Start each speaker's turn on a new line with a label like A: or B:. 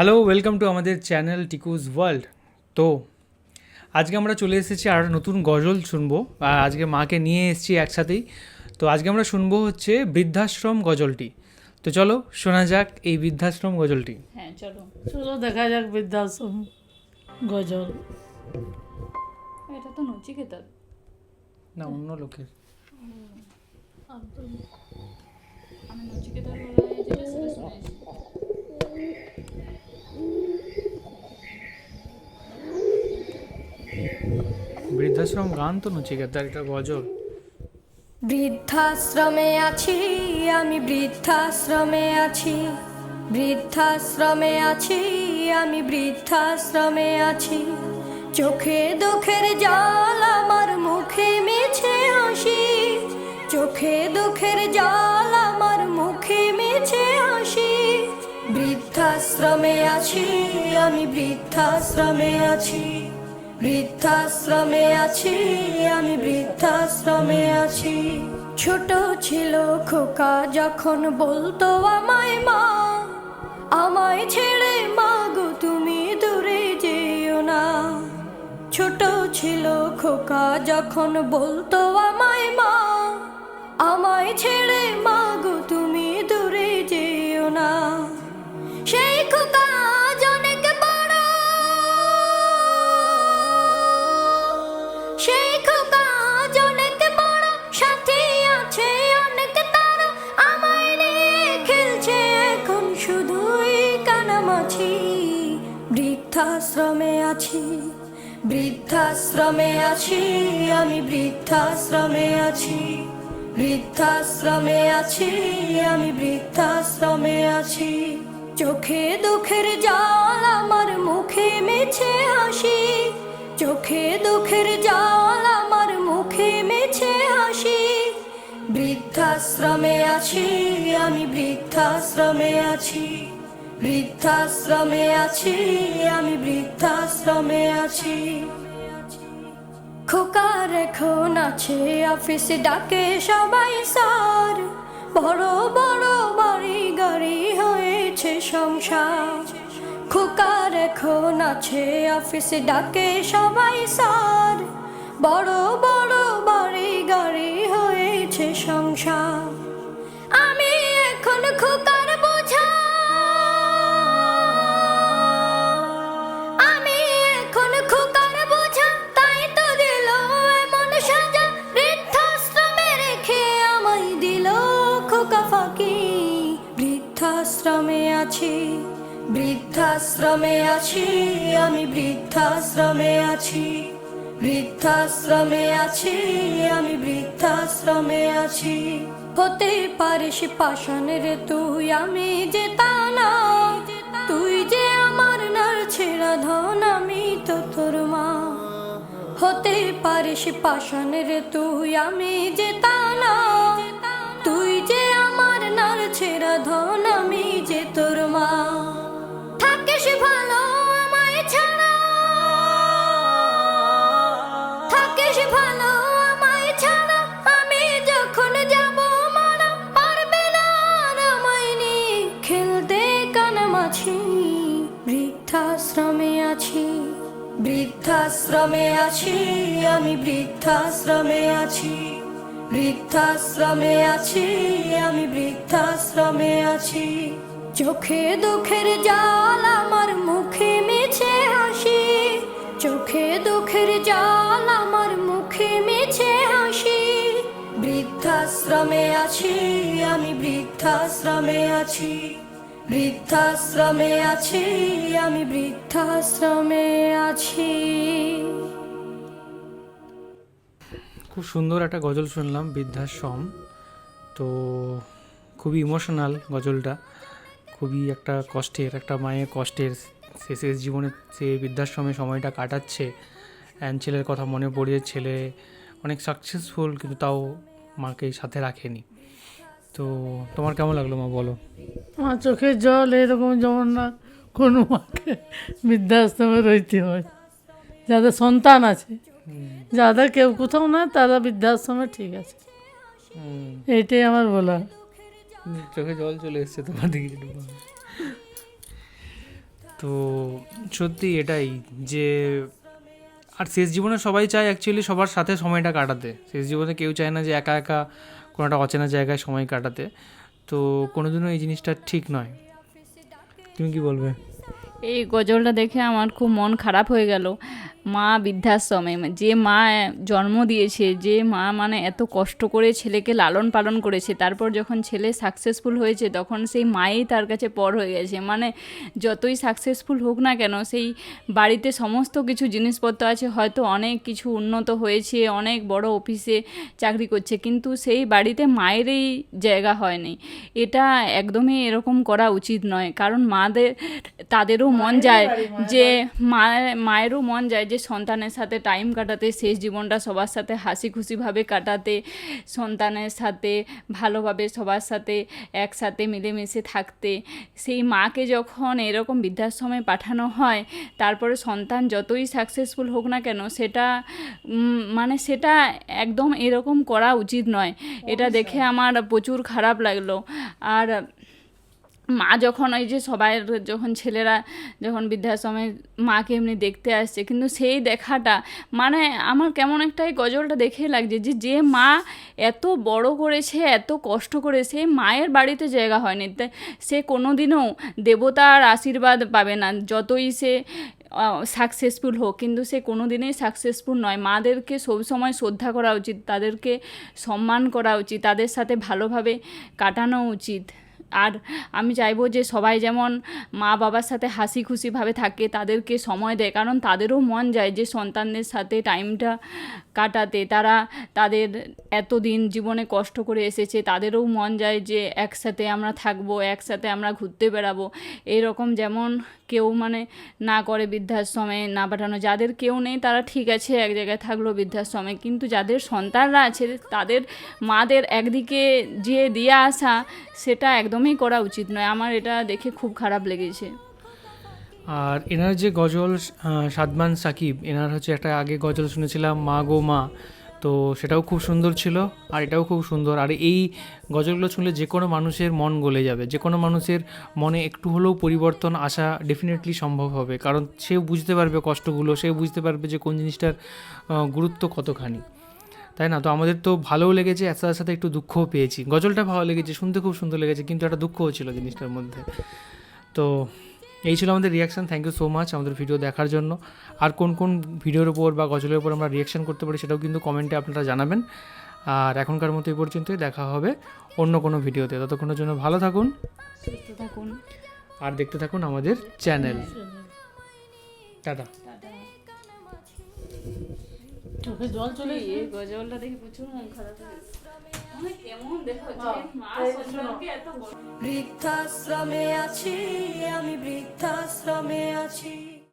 A: Hello, welcome to আমাদের channel টিকুজ world. তো আজকে আমরা চলে এসেছি আর নতুন গজল শুনবো, আর আজকে মাকে নিয়ে এসেছি একসাথেই। তো আজকে আমরা শুনবো হচ্ছে বৃদ্ধাশ্রম গজলটি। তো চলো শোনা যাক এই বৃদ্ধাশ্রম গজলটি।
B: হ্যাঁ, চলো চলো দেখা যাক বৃদ্ধাশ্রম গজল। এটা তো নচিকেতার
A: না, অন্য লোকের।
B: আব্দুল। আমি নচিকেতার গলায় যেটা সেটা শুনেছি।
A: বৃদ্ধাশ্রম গান তো নচিকেতার, এটা গজল।
C: বৃদ্ধাশ্রমে আছি আমি, বৃদ্ধাশ্রমে আছি, বৃদ্ধাশ্রমে আছি আমি, বৃদ্ধাশ্রমে আছি। চোখে দুঃখের জল আমার, মুখে মিছে হাসি, চোখে দুঃখের জল আমার, মুখে মিছে হাসি। বৃদ্ধাশ্রমে আছি আমি, বৃদ্ধাশ্রমে আছি, বৃদ্ধাশ্রমে আছি আমি, বৃদ্ধাশ্রমে আছি। ছোট ছিল খোকা যখন বলতো আমায় মা, আমায় ছেড়ে মা গো তুমি দূরে যেও না। ছোট ছিল খোকা যখন বলতো আমায় মা, আমায় ছেড়ে মা গো তুমি দূরে যেও না। সেই খোকা আজ অনেক বড়, সেই খোকা আজ অনেক বড়, সাথে আছে অনেক তারা, আমায় নিয়ে খেলছে এখন শুধুই কানামাছি। বৃদ্ধাশ্রমে আছি, বৃদ্ধাশ্রমে আছি আমি, বৃদ্ধাশ্রমে আছি, বৃদ্ধাশ্রমে আছি আমি, বৃদ্ধাশ্রমে আছি। চোখে দুঃখের জল আমার, মুখে মিছে হাসি, চোখে দুঃখের জল আমার, মুখে মিছে হাসি। বৃদ্ধাশ্রমে আছি আমি, বৃদ্ধাশ্রমে আছি, বৃদ্ধাশ্রমে আছি আমি, বৃদ্ধাশ্রমে আছি। খোকার এখন আছে অফিসে, ডাকে সবাই স্যার, বড় বড় বাড়ি গাড়ি হয়েছে সংসার। খোকার এখন আছে অফিসে, ডাকে সবাই স্যার, বড় বড় বাড়ি গাড়ি হয়েছে সংসার। আমি এখন খোকার বোঝা, আমি এখন খোকার বোঝা, তাই তো দিল এমন সাজা, বৃদ্ধাশ্রমে রেখে আমায় দিল খোকা ফাঁকি। বৃদ্ধাশ্রমে আছি, বৃদ্ধাশ্রমে আছি আমি, বৃদ্ধাশ্রমে আছি, বৃদ্ধাশ্রমে আছি আমি, বৃদ্ধাশ্রমে আছি। হতে পারিস পাষাণের তুই, আমি যে তা না, তুই যে আমার নার ছেঁড়া ধন, আমি তো তোর মা। হতে পারিস পাষাণের তুই, আমি যে তা না, তুই যে আমার নার ছেঁড়া ধন, আমি যে তোর মা। থাকিস ভালো আমায় ছাড়া, থাকিস ভালো আমায় ছাড়া, আমি যখন যাব মারা, পারবে না আর আমায় নিয়ে খেলতে কানামাছি। বৃদ্ধাশ্রমে আছি, বৃদ্ধাশ্রমে আছি আমি, বৃদ্ধাশ্রমে আছি, বৃদ্ধাশ্রমে আছি আমি, বৃদ্ধাশ্রমে আছি। চোখে দুঃখের জল আমার, মুখে মিছে হাসি, চোখে দুঃখের জল আমার, মুখে মিছে হাসি। বৃদ্ধাশ্রমে আছি আমি, বৃদ্ধাশ্রমে আছি, বৃদ্ধাশ্রমে আছি আমি, বৃদ্ধাশ্রমে আছি।
A: খুব সুন্দর একটা গজল শুনলাম, বৃদ্ধাশ্রম। তো খুবই ইমোশনাল গজলটা, খুবই একটা কষ্টের, একটা মায়ের কষ্টের, শেষ জীবনে সে বৃদ্ধাশ্রমে সময়টা কাটাচ্ছে, অ্যান্ড ছেলের কথা মনে পড়ে। ছেলে অনেক সাকসেসফুল, কিন্তু তাও মাকে সাথে রাখেনি। তো তোমার কেমন লাগলো মা, বলো।
B: আমার চোখের জল এরকম যেমন না কোনো মাকে বৃদ্ধাশ্রমে রইতে হয়, যাদের সন্তান আছে, যাদের কেউ কোথাও না, তারা বৃদ্ধাশ্রমে ঠিক আছে, এইটাই আমার বলা।
A: চোখে জল চলে এসছে তোমার দিকে। তো সত্যি এটাই যে আর শেষ জীবনে সবাই চায় অ্যাকচুয়ালি সবার সাথে সময়টা কাটাতে, শেষ জীবনে কেউ চায় না যে একা একা কোনো একটা অচেনা জায়গায় সময় কাটাতে। তো কোনোদিনও এই জিনিসটা ঠিক নয়। তুমি কি বলবে?
D: এই গজলটা দেখে আমার খুব মন খারাপ হয়ে গেল। মা বৃদ্ধাশ্রমে, যে মা জন্ম দিয়েছে, যে মা মানে এত কষ্ট করে ছেলেকে লালন পালন করেছে, তারপর যখন ছেলে সাকসেসফুল হয়েছে তখন সেই মাই তার কাছে পর হয়ে গেছে। মানে যতই সাকসেসফুল হোক না কেন, সেই বাড়িতে সমস্ত কিছু জিনিসপত্র আছে, হয়তো অনেক কিছু উন্নত হয়েছে, অনেক বড় অফিসে চাকরি করছে, কিন্তু সেই বাড়িতে মায়েরই জায়গা হয়নি। এটা একদমই এরকম করা উচিত নয়, কারণ তাদেরও মন যায় যে মায়েরও মন যায় যে সন্তানের সাথে টাইম কাটাতে, শেষ জীবনটা সবার সাথে হাসি খুশিভাবে কাটাতে, সন্তানের সাথে ভালোভাবে সবার সাথে একসাথে মিলেমিশে থাকতে। সেই মাকে যখন এরকম বৃদ্ধাশ্রমে পাঠানো হয়, তারপরে সন্তান যতই সাকসেসফুল হোক না কেন, সেটা মানে সেটা একদম এরকম করা উচিত নয়। এটা দেখে আমার প্রচুর খারাপ লাগলো। আর মা যখন ওই যে সবাই যখন ছেলেরা যখন বৃদ্ধাশ্রমে মাকে এমনি দেখতে আসছে, কিন্তু সেই দেখাটা মানে আমার কেমন একটা এই গজলটা দেখেই লাগছে যে মা এত বড় করেছে, এত কষ্ট করে, সেই মায়ের বাড়িতে জায়গা হয়নি, সে কোনো দিনও দেবতার আশীর্বাদ পাবে না, যতই সে সাকসেসফুল হোক, কিন্তু সে কোনো দিনই সাকসেসফুল নয়। মাদেরকে সবসময় শ্রদ্ধা করা উচিত, তাদেরকে সম্মান করা উচিত, তাদের সাথে ভালোভাবে কাটানো উচিত। আর আমি চাইবো যে সবাই যেমন মা বাবার সাথে হাসি খুশিভাবে থাকে, তাদেরকে সময় দেয়, কারণ তাদেরও মন যায় যে সন্তানদের সাথে টাইমটা কাটাতে। তারা তাদের এতদিন জীবনে কষ্ট করে এসেছে, তাদেরও মন যায় যে একসাথে আমরা থাকবো, একসাথে আমরা ঘুরতে বেড়াবো। এরকম যেমন কেউ মানে না করে বৃদ্ধাশ্রমে না পাঠানো। যাদের কেউ নেই তারা ঠিক আছে এক জায়গায় থাকলো বৃদ্ধাশ্রমে, কিন্তু যাদের সন্তানরা আছে তাদের মাদের একদিকে যে দিয়ে আসা, সেটা একদমই করা উচিত নয়। আমার এটা দেখে খুব খারাপ লেগেছে।
A: আর এনার যে গজল সাদমান সাকিব, এনার হচ্ছে একটা আগে গজল শুনেছিলাম মা গো মা, তো সেটাও খুব সুন্দর ছিল, আর এটাও খুব সুন্দর। আর এই গজলগুলো শুনলে যে কোনো মানুষের মন গলে যাবে, যে কোনো মানুষের মনে একটু হলেও পরিবর্তন আসা ডেফিনেটলি সম্ভব হবে, কারণ সে বুঝতে পারবে কষ্টগুলো, সে বুঝতে পারবে যে কোন জিনিসটার গুরুত্ব কতখানি, তাই না? তো আমাদের তো ভালোও লেগেছে, এর সাথে সাথে একটু দুঃখও পেয়েছি। গজলটা ভালো লেগেছে, শুনতে খুব সুন্দর লেগেছে, কিন্তু একটা দুঃখও ছিল জিনিসটার মধ্যে। তো এই ছিল আমাদের reaction. Thank you so much আমাদের ভিডিও দেখার জন্য। আর কোন কোন ভিডিওর উপর বা গজলের উপর আমরা রিয়াকশান করতে পারি সেটাও কিন্তু কমেন্টে আপনারা জানাবেন। আর এখনকার মতো এই পর্যন্তই, দেখা হবে অন্য কোনো ভিডিওতে। ততক্ষণের জন্য ভালো থাকুন,
D: সুস্থ থাকুন,
A: আর দেখতে থাকুন আমাদের চ্যানেল। টাটা।
B: চোখে জল চলে
D: এই গজলটা দেখে প্রচুর মন খারাপ হয়েছে। মানে কেমন দেখো যে মা সন্তানকে এত বড়
C: বৃদ্ধাশ্রমে আছি, আমি বৃদ্ধাশ্রমে আছি।